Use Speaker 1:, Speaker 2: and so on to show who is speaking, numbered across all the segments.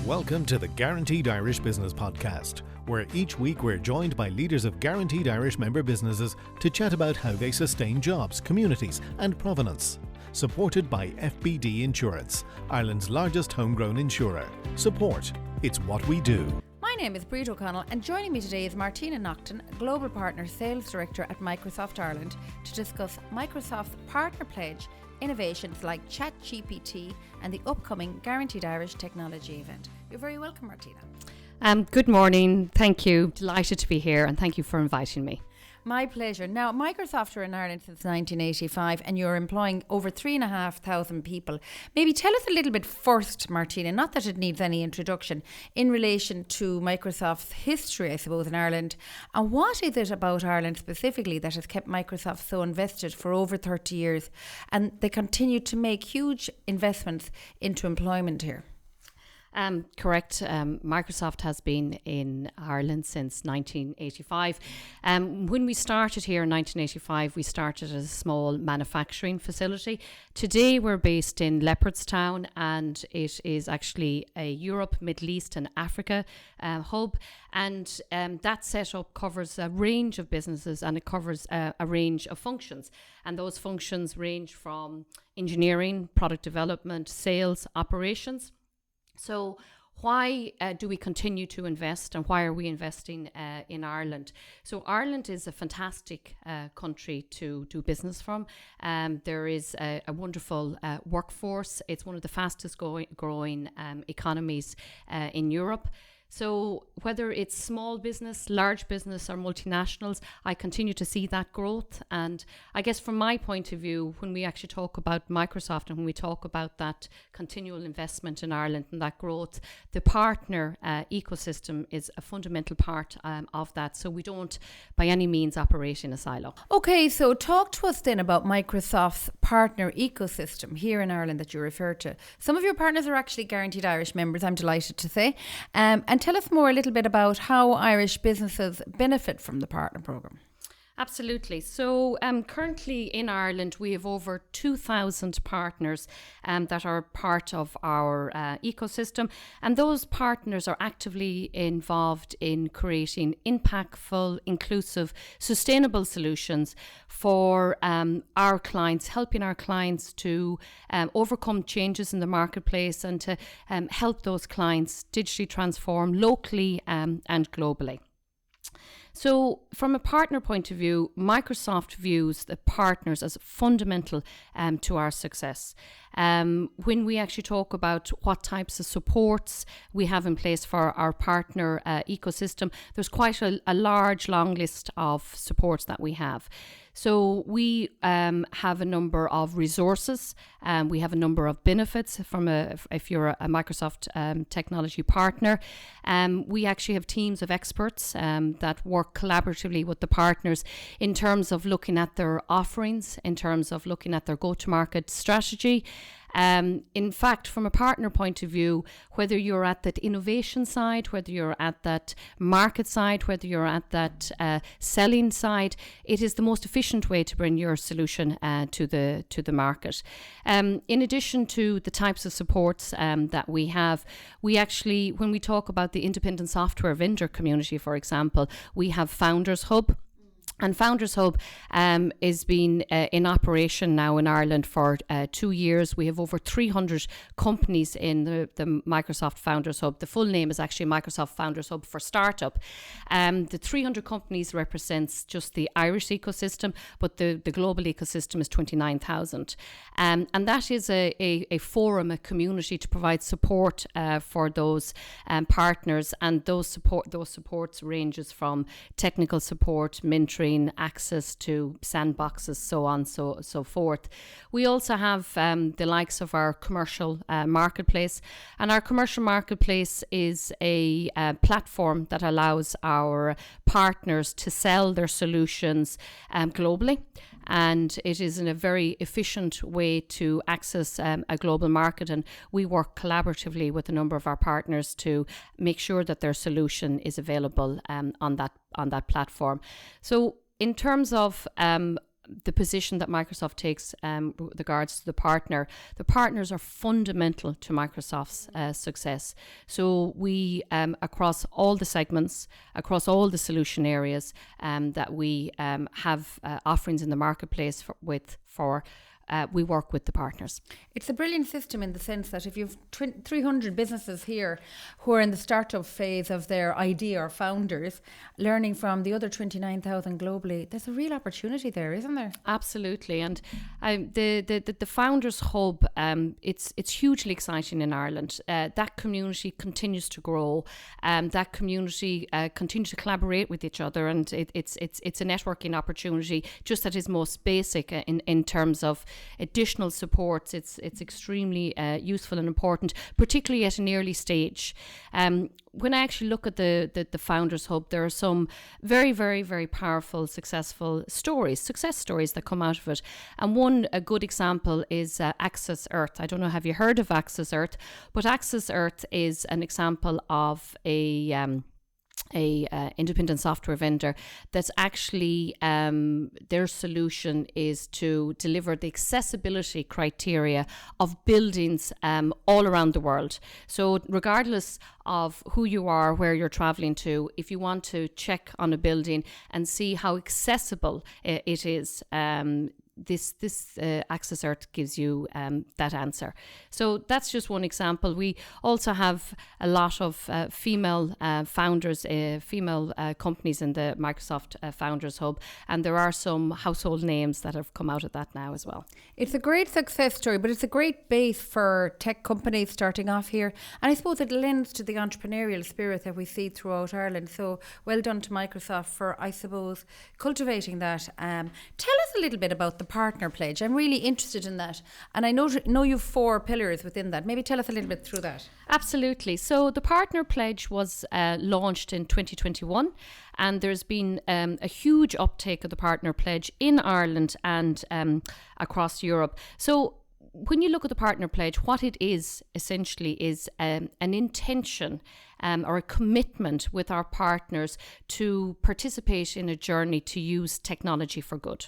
Speaker 1: Welcome to the Guaranteed Irish Business Podcast, where each week we're joined by leaders of Guaranteed Irish member businesses to chat about how they sustain jobs, communities and provenance. Supported by FBD Insurance, Ireland's largest homegrown insurer. Support, it's what we do.
Speaker 2: My name is Bríd O'Connell and joining me today is Martina Naughton, Global Partner Sales Director at Microsoft Ireland, to discuss Microsoft's Partner Pledge, innovations like ChatGPT and the upcoming Guaranteed Irish Technology event. You're very welcome, Martina.
Speaker 3: Good morning. Thank you. Delighted to be here and thank you for inviting me.
Speaker 2: My pleasure. Now, Microsoft are in Ireland since 1985 and you're employing over 3,500 people. Maybe tell us a little bit first, Martina, not that it needs any introduction, in relation to Microsoft's history, I suppose, in Ireland. And what is it about Ireland specifically that has kept Microsoft so invested for over 30 years? And they continue to make huge investments into employment here.
Speaker 3: Correct. Microsoft has been in Ireland since 1985. When we started here in 1985, we started as a small manufacturing facility. Today we're based in Leopardstown and it is actually a Europe, Middle East and Africa hub. And that setup covers a range of businesses and it covers a range of functions. And those functions range from engineering, product development, sales, operations. So why do we continue to invest and why are we investing in Ireland? So Ireland is a fantastic country to do business from. There is a wonderful workforce. It's one of the fastest growing economies in Europe. So whether it's small business, large business or multinationals, I continue to see that growth. And I guess from my point of view, when we actually talk about Microsoft and when we talk about that continual investment in Ireland and that growth, the partner ecosystem is a fundamental part of that. So we don't by any means operate in a silo.
Speaker 2: Okay, so talk to us then about Microsoft's partner ecosystem here in Ireland that you refer to. Some of your partners are actually Guaranteed Irish members, I'm delighted to say. And tell us more a little bit about how Irish businesses benefit from the partner programme.
Speaker 3: Absolutely. So currently in Ireland, we have over 2,000 partners that are part of our ecosystem. And those partners are actively involved in creating impactful, inclusive, sustainable solutions for our clients, helping our clients to overcome changes in the marketplace and to help those clients digitally transform locally and globally. So from a partner point of view, Microsoft views the partners as fundamental to our success. When we actually talk about what types of supports we have in place for our partner ecosystem, there's quite a large, long list of supports that we have. So we have a number of resources, we have a number of benefits if you're a Microsoft technology partner. We actually have teams of experts that work collaboratively with the partners in terms of looking at their offerings, in terms of looking at their go-to-market strategy. In fact, from a partner point of view, whether you're at that innovation side, whether you're at that market side, whether you're at that selling side, it is the most efficient way to bring your solution to the market. In addition to the types of supports that we have, we actually, when we talk about the independent software vendor community, for example, we have Founders Hub. And Founders Hub is been in operation now in Ireland for 2 years. We have over 300 companies in the Microsoft Founders Hub. The full name is actually Microsoft Founders Hub for Startup. The 300 companies represents just the Irish ecosystem, but the global ecosystem is 29,000. And that is a forum, a community to provide support for those partners. And those supports ranges from technical support, mentoring, access to sandboxes, so on, so forth. We also have the likes of our commercial marketplace, and our commercial marketplace is a platform that allows our partners to sell their solutions globally. And it is in a very efficient way to access a global market. And we work collaboratively with a number of our partners to make sure that their solution is available on that platform. So in terms of the position that Microsoft takes with regards to the partners are fundamental to Microsoft's success. So we, across all the segments, across all the solution areas that we have offerings in the marketplace we work with the partners.
Speaker 2: It's a brilliant system in the sense that if you've 300 businesses here who are in the startup phase of their idea or founders, learning from the other 29,000 globally, there's a real opportunity there, isn't there?
Speaker 3: Absolutely. And the Founders Hub, it's hugely exciting in Ireland. That community continues to grow. That community continues to collaborate with each other, and it's a networking opportunity just at its most basic in terms of additional supports. It's extremely useful and important, particularly at an early stage. When I actually look at the Founders Hub, there are some very, very, very powerful, success stories that come out of it. And a good example is Access Earth. I don't know, have you heard of Access Earth? But Access Earth is an example of a independent software vendor that's actually their solution is to deliver the accessibility criteria of buildings all around the world. So regardless of who you are, where you're traveling to, if you want to check on a building and see how accessible it is, this Access Earth gives you that answer. So that's just one example. We also have a lot of female founders, female companies in the Microsoft Founders Hub, and there are some household names that have come out of that now as well.
Speaker 2: It's a great success story, but it's a great base for tech companies starting off here, and I suppose it lends to the entrepreneurial spirit that we see throughout Ireland. So well done to Microsoft for, I suppose, cultivating that. Tell us a little bit about the partner pledge. I'm really interested in that, and I know you've 4 pillars within that. Maybe tell us a little bit through that.
Speaker 3: Absolutely. So the partner pledge was launched in 2021, and there's been a huge uptake of the partner pledge in Ireland and across Europe. So when you look at the partner pledge, what it is essentially is an intention or a commitment with our partners to participate in a journey to use technology for good.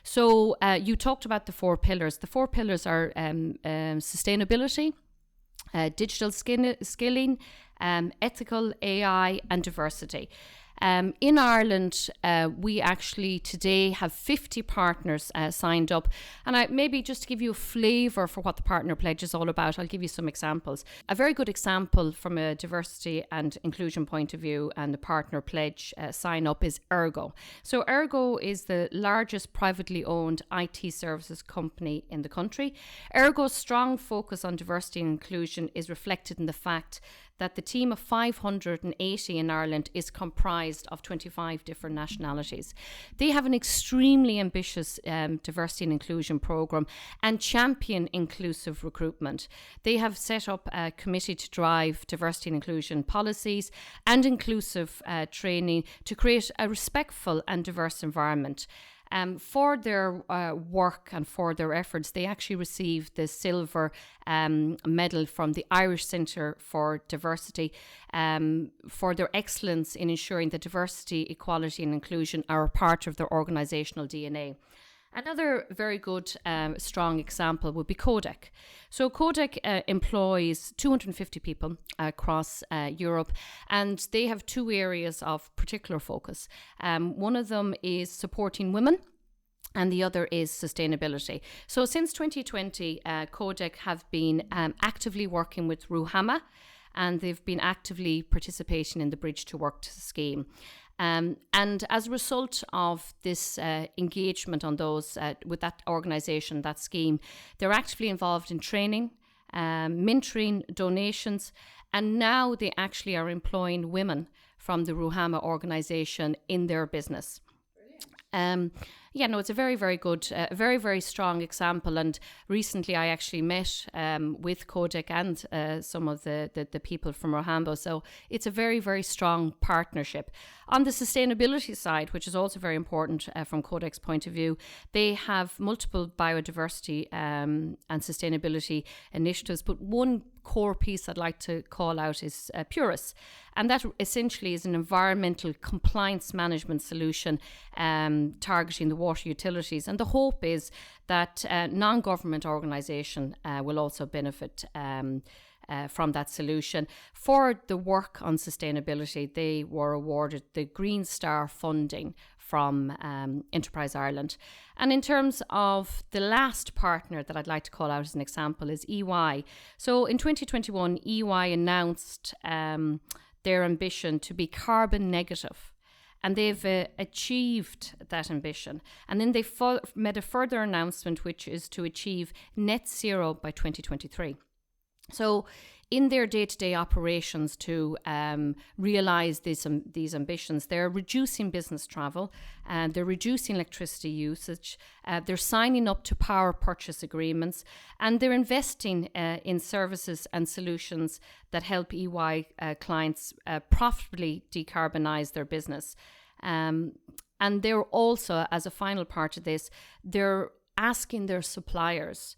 Speaker 3: So you talked about the 4 pillars. The 4 pillars are sustainability, digital skilling, ethical AI, and diversity. In Ireland, we actually today have 50 partners signed up. And maybe just to give you a flavour for what the Partner Pledge is all about, I'll give you some examples. A very good example from a diversity and inclusion point of view and the Partner Pledge sign up is Ergo. So Ergo is the largest privately owned IT services company in the country. Ergo's strong focus on diversity and inclusion is reflected in the fact that the team of 580 in Ireland is comprised of 25 different nationalities. They have an extremely ambitious diversity and inclusion programme and champion inclusive recruitment. They have set up a committee to drive diversity and inclusion policies and inclusive training to create a respectful and diverse environment. For their work and for their efforts, they actually received the silver medal from the Irish Centre for Diversity for their excellence in ensuring that diversity, equality and inclusion are a part of their organisational DNA. Another very good, strong example would be Kodak. So Kodak employs 250 people across Europe, and they have 2 areas of particular focus. One of them is supporting women, and the other is sustainability. So since 2020, Kodak have been actively working with Ruhama, and they've been actively participating in the Bridge to Work scheme. And as a result of this engagement on those with that organisation, that scheme, they're actively involved in training, mentoring, donations, and now they actually are employing women from the Ruhama organisation in their business. It's a very, very good, very, very strong example. And recently I actually met with Kodak and some of the people from Ruhama. So it's a very, very strong partnership. On the sustainability side, which is also very important from Kodak's point of view, they have multiple biodiversity and sustainability initiatives. But one core piece I'd like to call out is Purus. And that essentially is an environmental compliance management solution targeting the water utilities. And the hope is that non-government organisation will also benefit from that solution. For the work on sustainability, they were awarded the Green Star funding from Enterprise Ireland. And in terms of the last partner that I'd like to call out as an example is EY. So in 2021, EY announced their ambition to be carbon negative. And they've achieved that ambition. And then they made a further announcement, which is to achieve net zero by 2023. So in their day-to-day operations to realise these ambitions, they're reducing business travel, and they're reducing electricity usage, they're signing up to power purchase agreements, and they're investing in services and solutions that help EY clients profitably decarbonise their business. And they're also, as a final part of this, they're asking their suppliers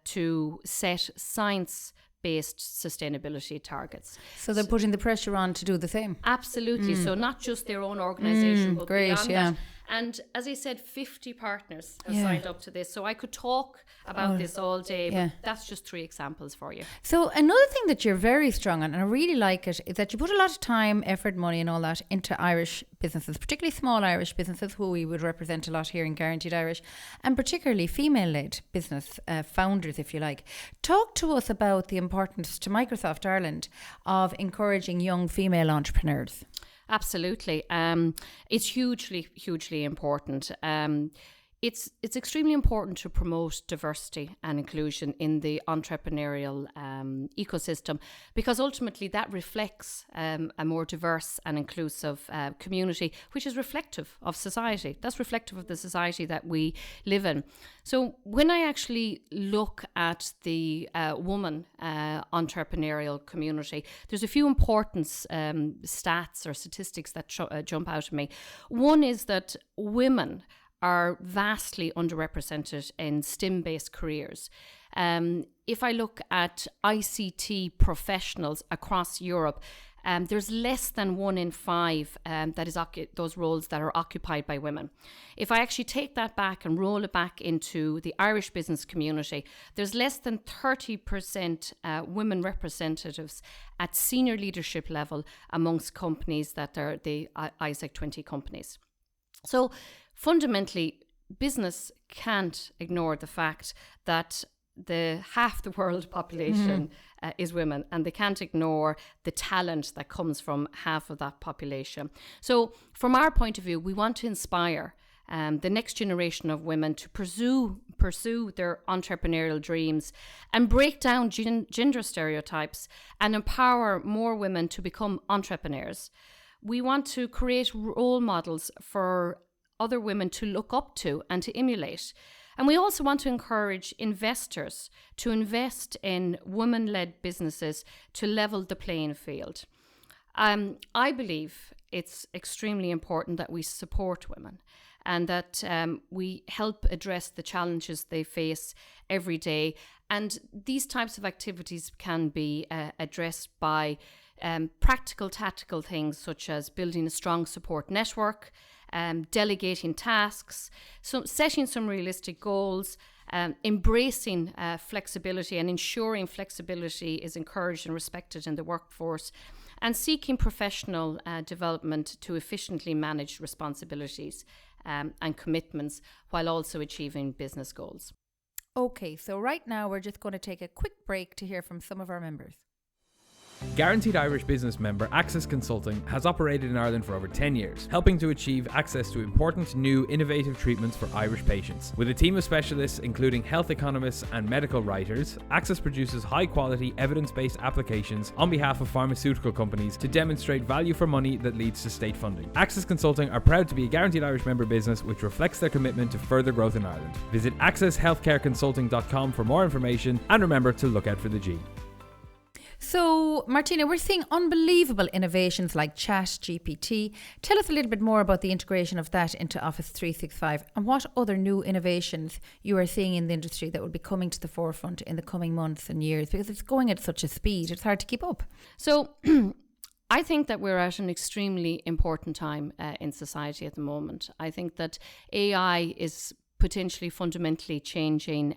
Speaker 3: to set science-based sustainability targets.
Speaker 2: So they're putting the pressure on to do the same.
Speaker 3: Absolutely. So not just their own organisation, but
Speaker 2: great,
Speaker 3: beyond
Speaker 2: yeah.
Speaker 3: that. And as I said, 50 partners have signed up to this. So I could talk about this all day, but that's just 3 examples for you.
Speaker 2: So another thing that you're very strong on, and I really like it, is that you put a lot of time, effort, money and all that into Irish businesses, particularly small Irish businesses who we would represent a lot here in Guaranteed Irish, and particularly female-led business founders, if you like. Talk to us about the importance to Microsoft Ireland of encouraging young female entrepreneurs.
Speaker 3: Absolutely. It's hugely important. It's extremely important to promote diversity and inclusion in the entrepreneurial ecosystem, because ultimately that reflects a more diverse and inclusive community, which is reflective of society. That's reflective of the society that we live in. So when I actually look at the woman entrepreneurial community, there's a few important stats or statistics that jump out at me. One is that women are vastly underrepresented in STEM-based careers. If I look at ICT professionals across Europe, there's less than 1 in 5 that is those roles that are occupied by women. If I actually take that back and roll it back into the Irish business community, there's less than 30% women representatives at senior leadership level amongst companies that are the ISAC 20 companies. So fundamentally, business can't ignore the fact that half the world population is women, and they can't ignore the talent that comes from half of that population. So from our point of view, we want to inspire the next generation of women to pursue their entrepreneurial dreams and break down gender stereotypes and empower more women to become entrepreneurs. We want to create role models for other women to look up to and to emulate. And we also want to encourage investors to invest in women-led businesses to level the playing field. I believe it's extremely important that we support women and that we help address the challenges they face every day. And these types of activities can be addressed by practical, tactical things such as building a strong support network, delegating tasks, so setting some realistic goals, embracing flexibility and ensuring flexibility is encouraged and respected in the workforce, and seeking professional development to efficiently manage responsibilities and commitments while also achieving business goals.
Speaker 2: Okay, so right now we're just going to take a quick break to hear from some of our members.
Speaker 4: Guaranteed Irish business member Access Consulting has operated in Ireland for over 10 years, helping to achieve access to important, new, innovative treatments for Irish patients. With a team of specialists, including health economists and medical writers, Access produces high-quality, evidence-based applications on behalf of pharmaceutical companies to demonstrate value for money that leads to state funding. Access Consulting are proud to be a Guaranteed Irish member business, which reflects their commitment to further growth in Ireland. Visit accesshealthcareconsulting.com for more information, and remember to look out for the G.
Speaker 2: So, Martina, we're seeing unbelievable innovations like ChatGPT. Tell us a little bit more about the integration of that into Office 365 and what other new innovations you are seeing in the industry that will be coming to the forefront in the coming months and years, because it's going at such a speed, it's hard to keep up.
Speaker 3: So, I think that we're at an extremely important time in society at the moment. I think that AI is potentially fundamentally changing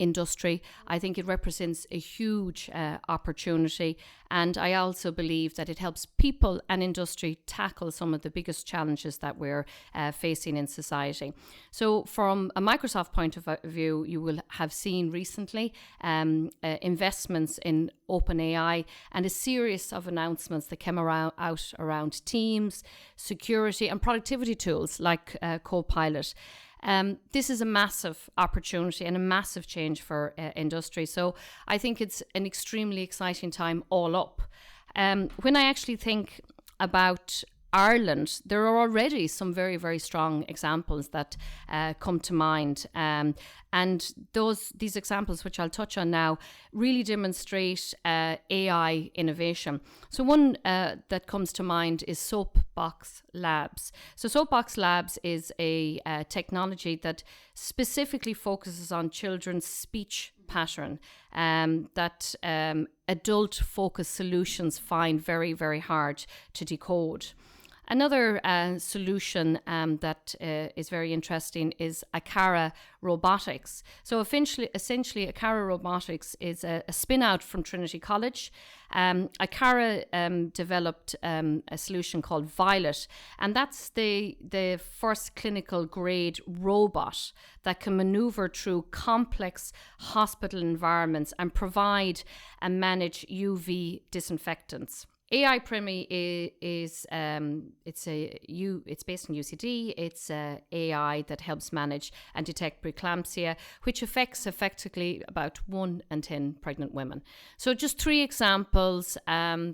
Speaker 3: industry. I think it represents a huge opportunity, and I also believe that it helps people and industry tackle some of the biggest challenges that we're facing in society. So from a Microsoft point of view, you will have seen recently investments in OpenAI and a series of announcements that came out around Teams, security and productivity tools like CoPilot. This is a massive opportunity and a massive change for industry. So I think it's an extremely exciting time all up. When I actually think about Ireland, there are already some very, very strong examples that come to mind. And these examples, which I'll touch on now, really demonstrate AI innovation. So one that comes to mind is Soapbox Labs. So Soapbox Labs is a technology that specifically focuses on children's speech pattern that adult-focused solutions find very, very hard to decode. Another solution that is very interesting is Akara Robotics. So essentially Akara Robotics is a spin-out from Trinity College. Akara developed a solution called Violet, and that's the first clinical grade robot that can maneuver through complex hospital environments and provide and manage UV disinfectants. AI Premi is it's based in UCD. It's AI that helps manage and detect preeclampsia, which affects effectively about 1 in 10 pregnant women. So just 3 examples.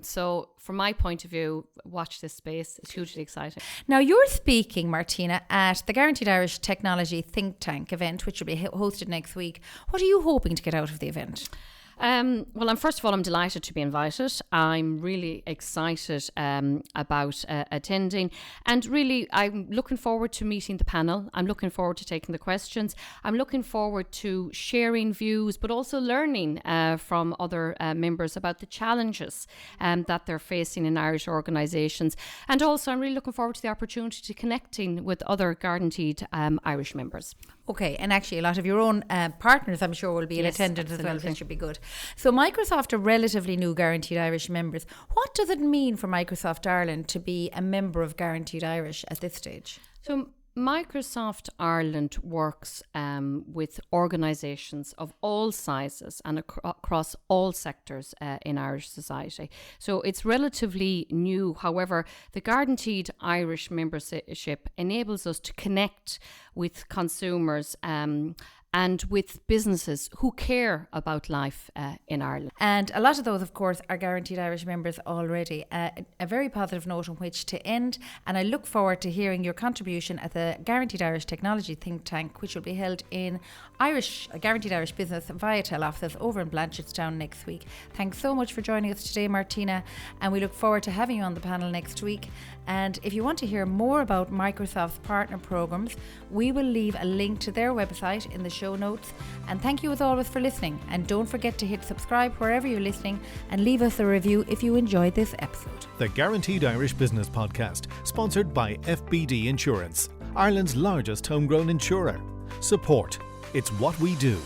Speaker 3: So from my point of view, watch this space. It's hugely exciting.
Speaker 2: Now you're speaking, Martina, at the Guaranteed Irish Technology Think Tank event, which will be hosted next week. What are you hoping to get out of the event?
Speaker 3: Well, first of all, I'm delighted to be invited. I'm really excited about attending, and really I'm looking forward to meeting the panel. I'm looking forward to taking the questions. I'm looking forward to sharing views, but also learning from other members about the challenges that they're facing in Irish organisations. And also I'm really looking forward to the opportunity to connecting with other Guaranteed Irish members.
Speaker 2: Okay, and actually a lot of your own partners, I'm sure, will be in attendance as well, which should be good. So Microsoft are relatively new Guaranteed Irish members. What does it mean for Microsoft Ireland to be a member of Guaranteed Irish at this stage?
Speaker 3: So Microsoft Ireland works with organisations of all sizes and across all sectors in Irish society. So it's relatively new. However, the Guaranteed Irish membership enables us to connect with consumers and with businesses who care about life in Ireland.
Speaker 2: And a lot of those, of course, are Guaranteed Irish members already. A very positive note on which to end. And I look forward to hearing your contribution at the Guaranteed Irish Technology Think Tank, which will be held in Guaranteed Irish Business Viatel offices over in Blanchardstown next week. Thanks so much for joining us today, Martina. And we look forward to having you on the panel next week. And if you want to hear more about Microsoft's partner programs, we will leave a link to their website in the show notes. And thank you as always for listening. And don't forget to hit subscribe wherever you're listening and leave us a review if you enjoyed this episode.
Speaker 1: The Guaranteed Irish Business Podcast, sponsored by FBD Insurance, Ireland's largest homegrown insurer. Support. It's what we do.